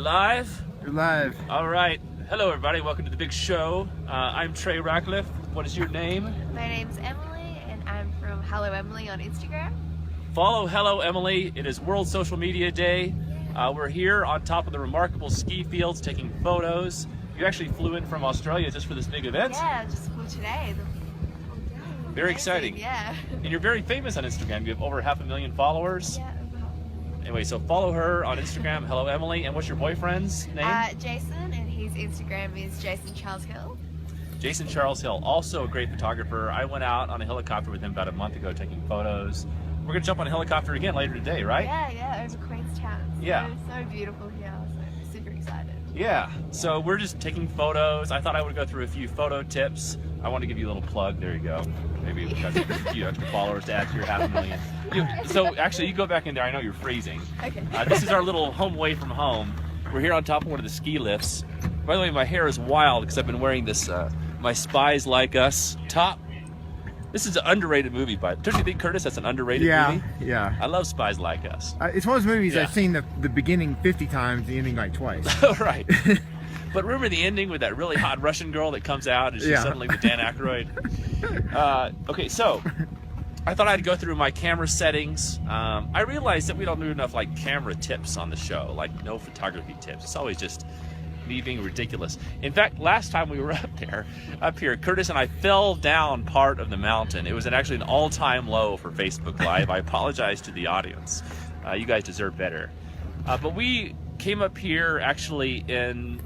live? You're live. All right. Hello, everybody. Welcome to the big show. I'm Trey, Ratcliff. What is your name? My name's Emily, and I'm from Hello Emily on Instagram. Follow Hello Emily. It is World Social Media Day. We're here on top of the remarkable ski fields taking photos. You actually flew in from Australia just for this big event? Yeah, just for today. Very exciting. Yeah. And you're very famous on Instagram. You have over 500,000 followers. Yeah. Anyway, so follow her on Instagram, Hello Emily. And what's your boyfriend's name? Jason, and his Instagram is Jason Charles Hill. Jason Charles Hill, also a great photographer. I went out on a helicopter with him about a month ago taking photos. We're gonna jump on a helicopter again later today, right? Yeah, over Queenstown. Yeah. So beautiful here. So super excited. Yeah, so we're just taking photos. I thought I would go through a few photo tips. I want to give you a little plug. There you go. Maybe because a few extra followers to add to your 500,000. So actually, you go back in there. I know you're freezing. Okay. This is our little home away from home. We're here on top of one of the ski lifts. By the way, my hair is wild because I've been wearing this My Spies Like Us top. This is an underrated movie, but don't you think, Curtis, that's an underrated movie? Yeah. I love Spies Like Us. It's one of those movies Yeah. I've seen the beginning 50 times, the ending like twice. Right. But remember the ending with that really hot Russian girl that comes out and she's suddenly with Dan Aykroyd? Okay, so I thought I'd go through my camera settings. I realized that we don't do enough like camera tips on the show, like no photography tips. It's always just me being ridiculous. In fact, last time we were up here, Curtis and I fell down part of the mountain. It was actually an all-time low for Facebook Live. I apologize to the audience. You guys deserve better. But we came up here actually in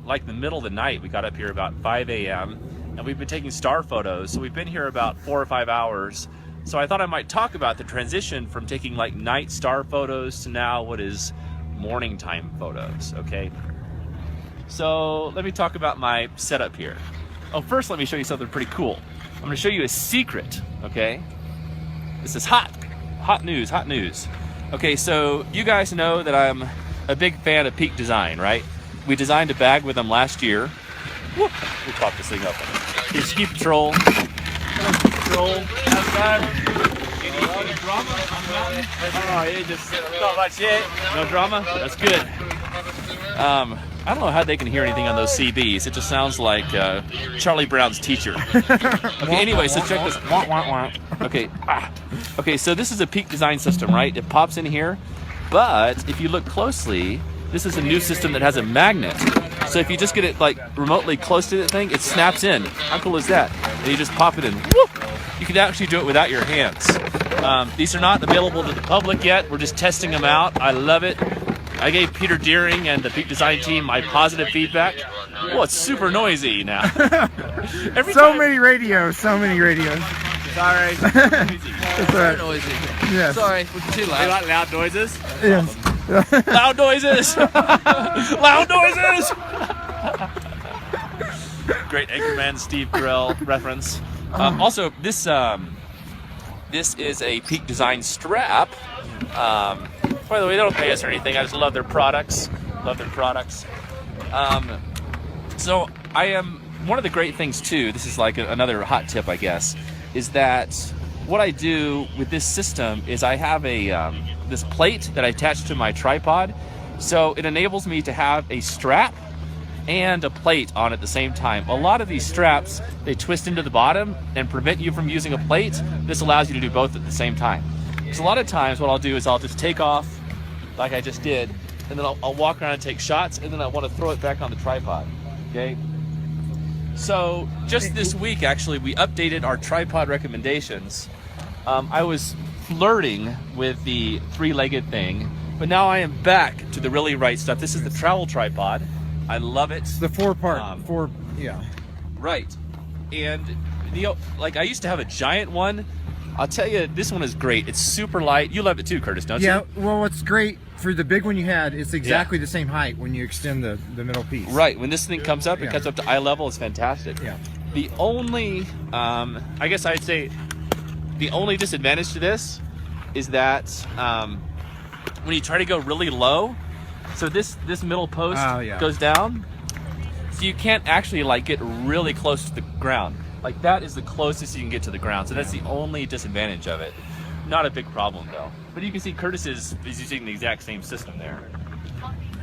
like the middle of the night. We got up here about 5 a.m. and we've been taking star photos. So we've been here about 4 or 5 hours. So I thought I might talk about the transition from taking like night star photos to now what is morning time photos, okay? So let me talk about my setup here. Oh, first let me show you something pretty cool. I'm gonna show you a secret, okay? This is hot news. Okay, so you guys know that I'm a big fan of Peak Design, right? We designed a bag with them last year. Whoop, we pop this thing open. Here's Ski Patrol. Outside. Any drama on the mountain? Oh, it just not much yet. No drama? That's good. I don't know how they can hear anything on those CBs. It just sounds like Charlie Brown's teacher. Okay, anyway, so check this. Okay, okay, so this is a Peak Design system, right? It pops in here, but if you look closely, this is a new system that has a magnet. So if you just get it like remotely close to the thing, it snaps in. How cool is that? And you just pop it in. Whoop! You can actually do it without your hands. These are not available to the public yet. We're just testing them out. I love it. I gave Peter Deering and the Peak Design team my positive feedback. Well, it's super noisy now. Many radios. Sorry. It's Very noisy. Yes. Sorry, we're too You loud. like loud noises? Yes. Loud noises! Loud noises! Great Anchorman Steve Carell reference. Also, this is a Peak Design strap. By the way, they don't pay us or anything. I just love their products. So one of the great things too, this is like another hot tip, I guess, is that what I do with this system is I have this plate that I attach to my tripod. So it enables me to have a strap and a plate on at the same time. A lot of these straps, they twist into the bottom and prevent you from using a plate. This allows you to do both at the same time. So a lot of times what I'll do is I'll just take off like I just did, and then I'll walk around and take shots, and then I want to throw it back on the tripod, okay? So just this week, actually, we updated our tripod recommendations. I was flirting with the three-legged thing, but now I am back to the really right stuff. This is the travel tripod. I love it. The 4-part. Yeah. Right. And like I used to have a giant one. I'll tell you, this one is great. It's super light. You love it too, Curtis, don't you? Yeah, well, what's great for the big one you had, it's exactly the same height when you extend the middle piece. Right. When this thing comes up, it comes up to eye level. It's fantastic. Yeah. The only, I guess I'd say, the only disadvantage to this is that when you try to go really low, so this middle post goes down, so you can't actually like get really close to the ground. Like that is the closest you can get to the ground. So that's the only disadvantage of it. Not a big problem though. But you can see Curtis is using the exact same system there.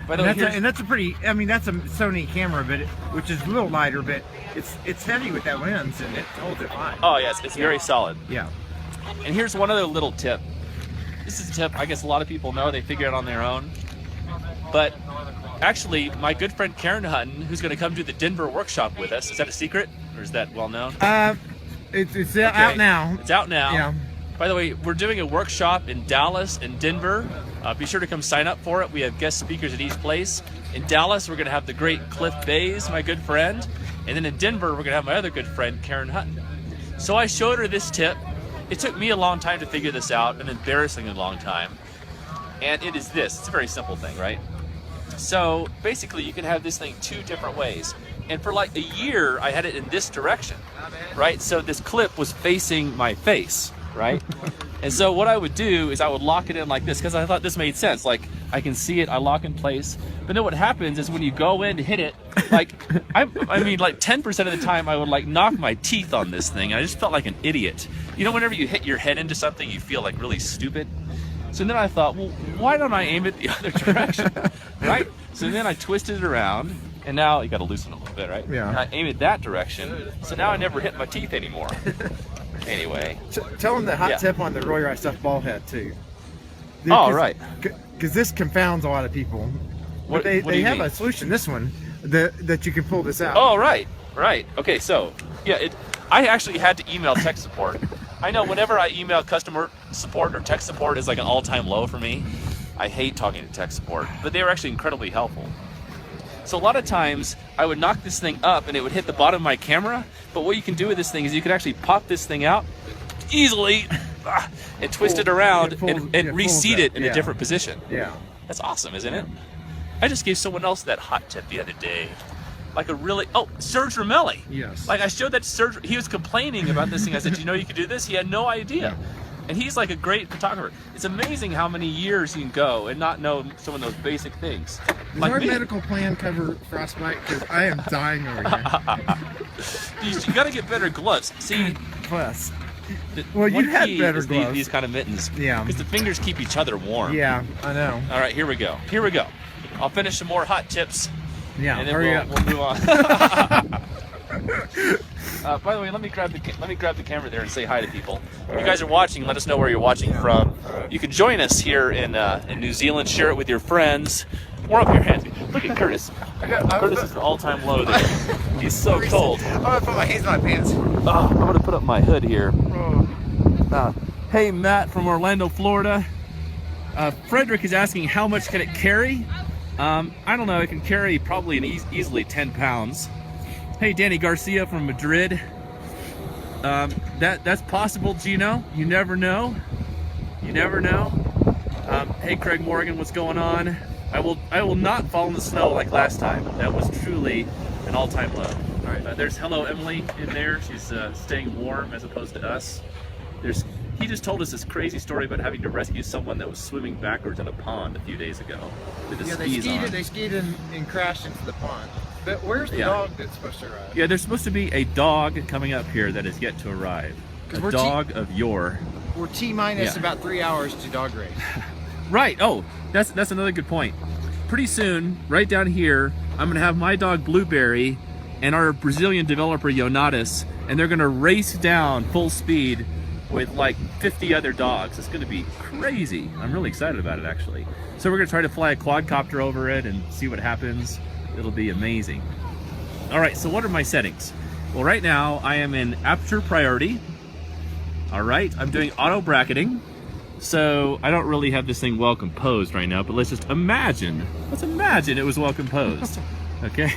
By the way, and that's a pretty. I mean, that's a Sony camera, but which is a little lighter, but it's heavy with that lens, and it holds it fine. oh yes, it's very solid. Yeah. And here's one other little tip. This is a tip I guess a lot of people know. They figure it out on their own. But actually, my good friend Karen Hutton, who's going to come do the Denver workshop with us, is that a secret or is that well known? It's out now. It's out now. Yeah. By the way, we're doing a workshop in Dallas and Denver. Be sure to come sign up for it. We have guest speakers at each place. In Dallas, we're going to have the great Cliff Bays, my good friend. And then in Denver, we're going to have my other good friend, Karen Hutton. So I showed her this tip. It took me a long time to figure this out, an embarrassingly long time. And it is this. It's a very simple thing, right? So basically, you can have this thing two different ways. And for like a year, I had it in this direction, right? So this clip was facing my face, right? And so what I would do is I would lock it in like this because I thought this made sense. Like I can see it, I lock in place. But then what happens is when you go in to hit it, like I mean like 10% of the time I would like knock my teeth on this thing. And I just felt like an idiot. You know, whenever you hit your head into something, you feel like really stupid. So then I thought, well, why don't I aim it the other direction, right? So then I twisted it around, and now you got to loosen it a little bit, right? Yeah. And I aim it that direction, so now I never hit my teeth anymore. Anyway. Tell them the hot Yeah. tip on the Roy Rice stuffed ball head too. Oh, right. Because this confounds a lot of people. What But they do you have mean? a solution. This one that you can pull this out. Oh, right. Okay, so yeah, I actually had to email tech support. I know whenever I email customer support or tech support is like an all-time low for me. I hate talking to tech support, but they were actually incredibly helpful. So a lot of times I would knock this thing up and it would hit the bottom of my camera, but what you can do with this thing is you can actually pop this thing out easily and twist it around and reseat it in a different position. Yeah. That's awesome, isn't it? I just gave someone else that hot tip the other day. Like a really, Serge Ramelli. Yes. Like I showed that to Serge, he was complaining about this thing. I said, you know you could do this? He had no idea. And he's like a great photographer. It's amazing how many years you can go and not know some of those basic things. Does Like our me. medical plan cover frostbite? Because I am dying over here. You got to get better gloves. See, Plus. the- Well, you one had key better is gloves. These kind of mittens. Yeah. Because the fingers keep each other warm. Yeah, I know. All right, here we go. I'll finish some more hot tips. Yeah, And then hurry up. we'll move on. By the way, let me grab the camera there and say hi to people. If you guys are watching, let us know where you're watching from. You can join us here in New Zealand. Share it with your friends. Warm up your hands. Look at Curtis. Curtis is an all-time low there. He's so cold. I'm gonna put my hands in my pants. I'm gonna put up my hood here. Hey, Matt from Orlando, Florida. Frederick is asking how much can it carry? I don't know. It can carry probably easily 10 pounds. Hey, Danny Garcia from Madrid. That's possible, Gino. You never know. Hey, Craig Morgan, what's going on? I will not fall in the snow like last time. That was truly an all-time low. All right, there's Hello Emily in there. She's staying warm as opposed to us. He just told us this crazy story about having to rescue someone that was swimming backwards in a pond a few days ago with the skis on. They skied and crashed into the pond. But where's the dog that's supposed to arrive? Yeah, there's supposed to be a dog coming up here that is yet to arrive. A dog of yore. We're T-minus about 3 hours to dog race. Right. Oh, that's another good point. Pretty soon, right down here, I'm gonna have my dog Blueberry and our Brazilian developer Jonatas, and they're gonna race down full speed with like 50 other dogs. It's gonna be crazy. I'm really excited about it actually. So we're gonna try to fly a quadcopter over it and see what happens. It'll be amazing. All right, so what are my settings? Well, right now I am in aperture priority. All right, I'm doing auto bracketing. So I don't really have this thing well composed right now, but let's imagine it was well composed. Okay.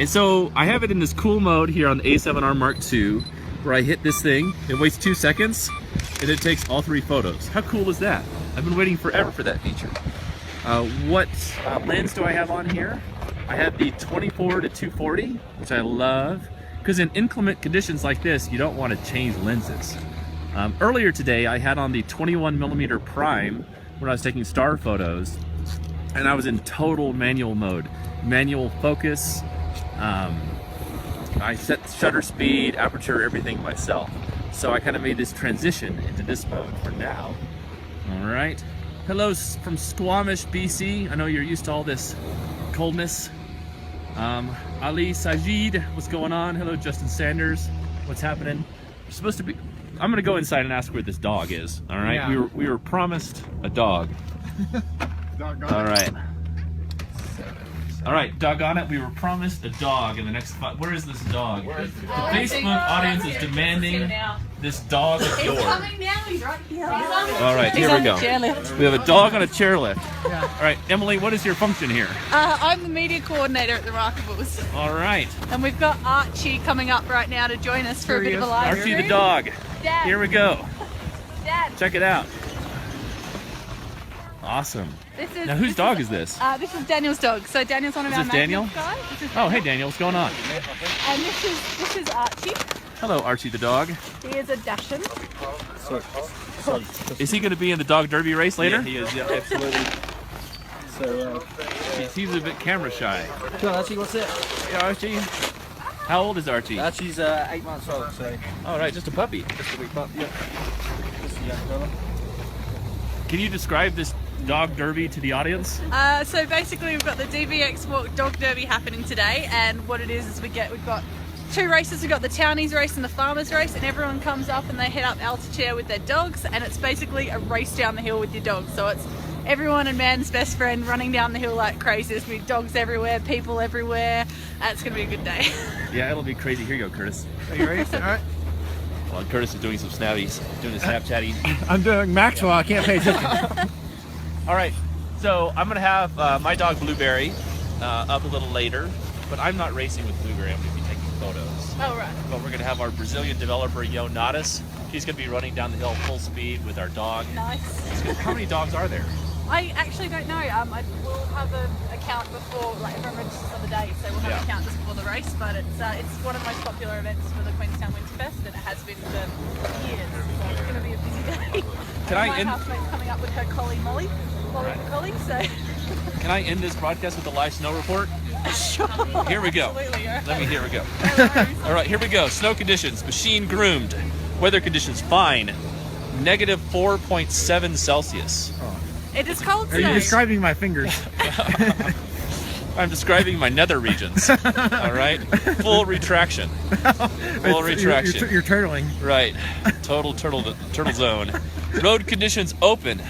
And so I have it in this cool mode here on the A7R Mark II, where I hit this thing, it waits 2 seconds, and it takes all 3 photos. How cool is that? I've been waiting forever for that feature. What lens do I have on here? I have the 24 to 240, which I love, because in inclement conditions like this, you don't want to change lenses. Earlier today, I had on the 21mm prime when I was taking star photos, and I was in total manual mode. Manual focus, I set shutter speed, aperture, everything myself. So I kind of made this transition into this mode for now. All right, Hello from Squamish, BC. I know you're used to all this coldness. Ali Sajid, what's going on? Hello, Justin Sanders. What's happening? We're supposed to be. I'm gonna go inside and ask where this dog is. All right. Yeah. We were promised a dog. All right. All right, doggone it, we were promised a dog in the next spot. Where is this dog? The Facebook audience is demanding this dog of yours. Coming down, he's right here. All right, here we go. We have a dog on a chairlift. All right, Emily, what is your function here? I'm the media coordinator at the Ratcliff. All right, And we've got Archie coming up right now to join us for a bit of a live Archie stream. the dog. Dad. Here we go. Dad. Check it out. Awesome. Now, whose dog is this? This is Daniel's dog. So Daniel's one of Is our this Daniel? guys. This is Oh, hey Daniel, what's going on? And this is Archie. Hello, Archie the dog. He is a Dachshund. Is he going to be in the dog derby race later? Yeah, he is. Yeah, absolutely. So, He's a bit camera shy. come on, Archie, what's it? Hey, Archie. How old is Archie? Archie's 8 months old, so All right, just a puppy. just a wee pup. Yeah. Just a young fella. Can you describe this dog derby to the audience? So basically we've got the DBX Walk Dog Derby happening today, and what it is we've got 2 races. We've got the Townies race and the Farmers race, and everyone comes up and they head up Altitude with their dogs, and it's basically a race down the hill with your dog. So it's everyone and man's best friend running down the hill like crazy. There's gonna be dogs everywhere, people everywhere. It's gonna be a good day. Yeah, it'll be crazy. Here you go, Curtis. Are you ready? All right. Well, Curtis is doing some snappies, doing his Snapchatty. I'm doing Maxwell. I can't pay attention. All right, so I'm gonna have my dog Blueberry up a little later, but I'm not racing with Blueberry. I'm gonna be taking photos. Oh right. But we're gonna have our Brazilian developer Yo Nadas. He's gonna be running down the hill full speed with our dog. Nice. How many dogs are there? I actually don't know. I will have an account before, like everyone registers on the day, so we'll have Yeah. an account just before the race. But it's one of the most popular events for the Queenstown Winterfest, and it has been for years. So it's going to be a busy day. Can I My end- housemate's coming up with her collie Molly, the collie. So Can I end this broadcast with a live snow report? sure. Here we go. Absolutely, yeah. Here we go. No worries. All right, here we go. Snow conditions, machine groomed. Weather conditions, fine. Negative 4.7 Celsius. It is cold Are you today. describing my fingers? I'm describing my nether regions. All right, full retraction. Full retraction. You're turtling. Right, total turtle zone. Road conditions open.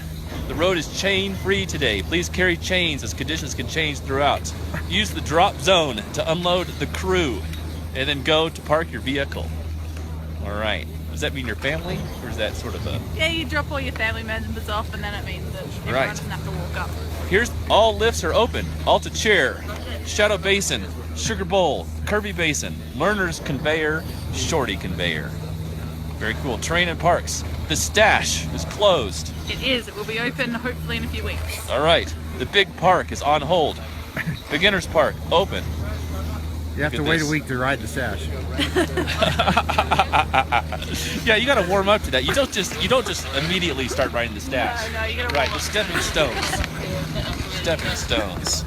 The road is chain free today. Please carry chains as conditions can change throughout. Use the drop zone to unload the crew, and then go to park your vehicle. All right. Does that mean your family, or is that sort of a? Yeah, you drop all your family members off, and then it means that everyone Right. doesn't have to walk up. Here's all lifts are open. Alta Chair, Shadow Basin, Sugar Bowl, Curvy Basin, Learner's Conveyor, Shorty Conveyor. Very cool. Terrain and Parks. The Stash is closed. It is. It will be open hopefully in a few weeks. All right. The Big Park is on hold. Beginners Park open. You have Look to at wait this. a week to ride the stash. Yeah, you got to warm up to that. You don't just immediately start riding the Stash. No, you gotta Right. The stepping stones. Stepping stones.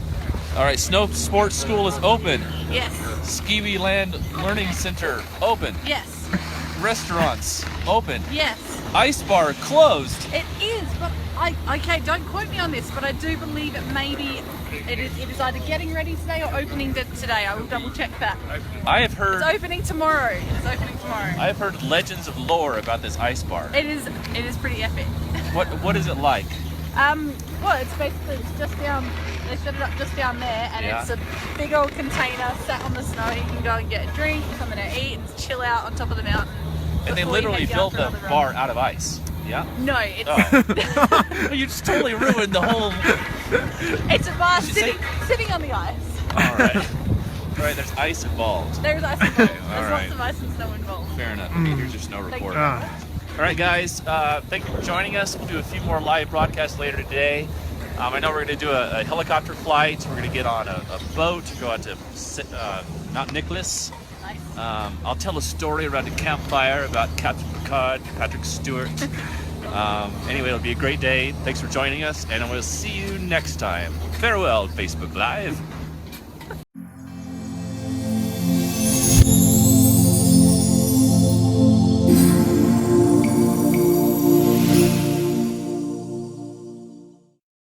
All right. Snow Sports School is open. Yes. Skiwi Land Learning Center open. Yes. Restaurants open. Yes. Ice bar closed. It is, but okay, don't quote me on this, but I do believe it it is either getting ready today or opening today. I will double check that. I have heard It's opening tomorrow. It's opening tomorrow. I have heard legends of lore about this ice bar. It is pretty epic. What is it like? Well, it's just down. They set it up just down there, and Yeah. it's a big old container sat on the snow. You can go and get a drink, something to eat, and chill out on top of the mountain. And they before you literally head down built for the another run. bar out of ice. Yeah. No, it's Oh. You just totally ruined the whole. it's a bar Did you say- sitting on the ice. All right. All right. There's ice involved. There's ice involved. All There's right. lots of ice and snow involved. Fair enough. Okay, here's your snow Thank you. report. Ah. All right, guys. Thank you for joining us. We'll do a few more live broadcasts later today. I know we're going to do a helicopter flight. We're going to get on a boat, go out to Mount Nicholas. Nice. I'll tell a story around a campfire about Captain Picard, Patrick Stewart. Anyway, it'll be a great day. Thanks for joining us, and we'll see you next time. Farewell, Facebook Live.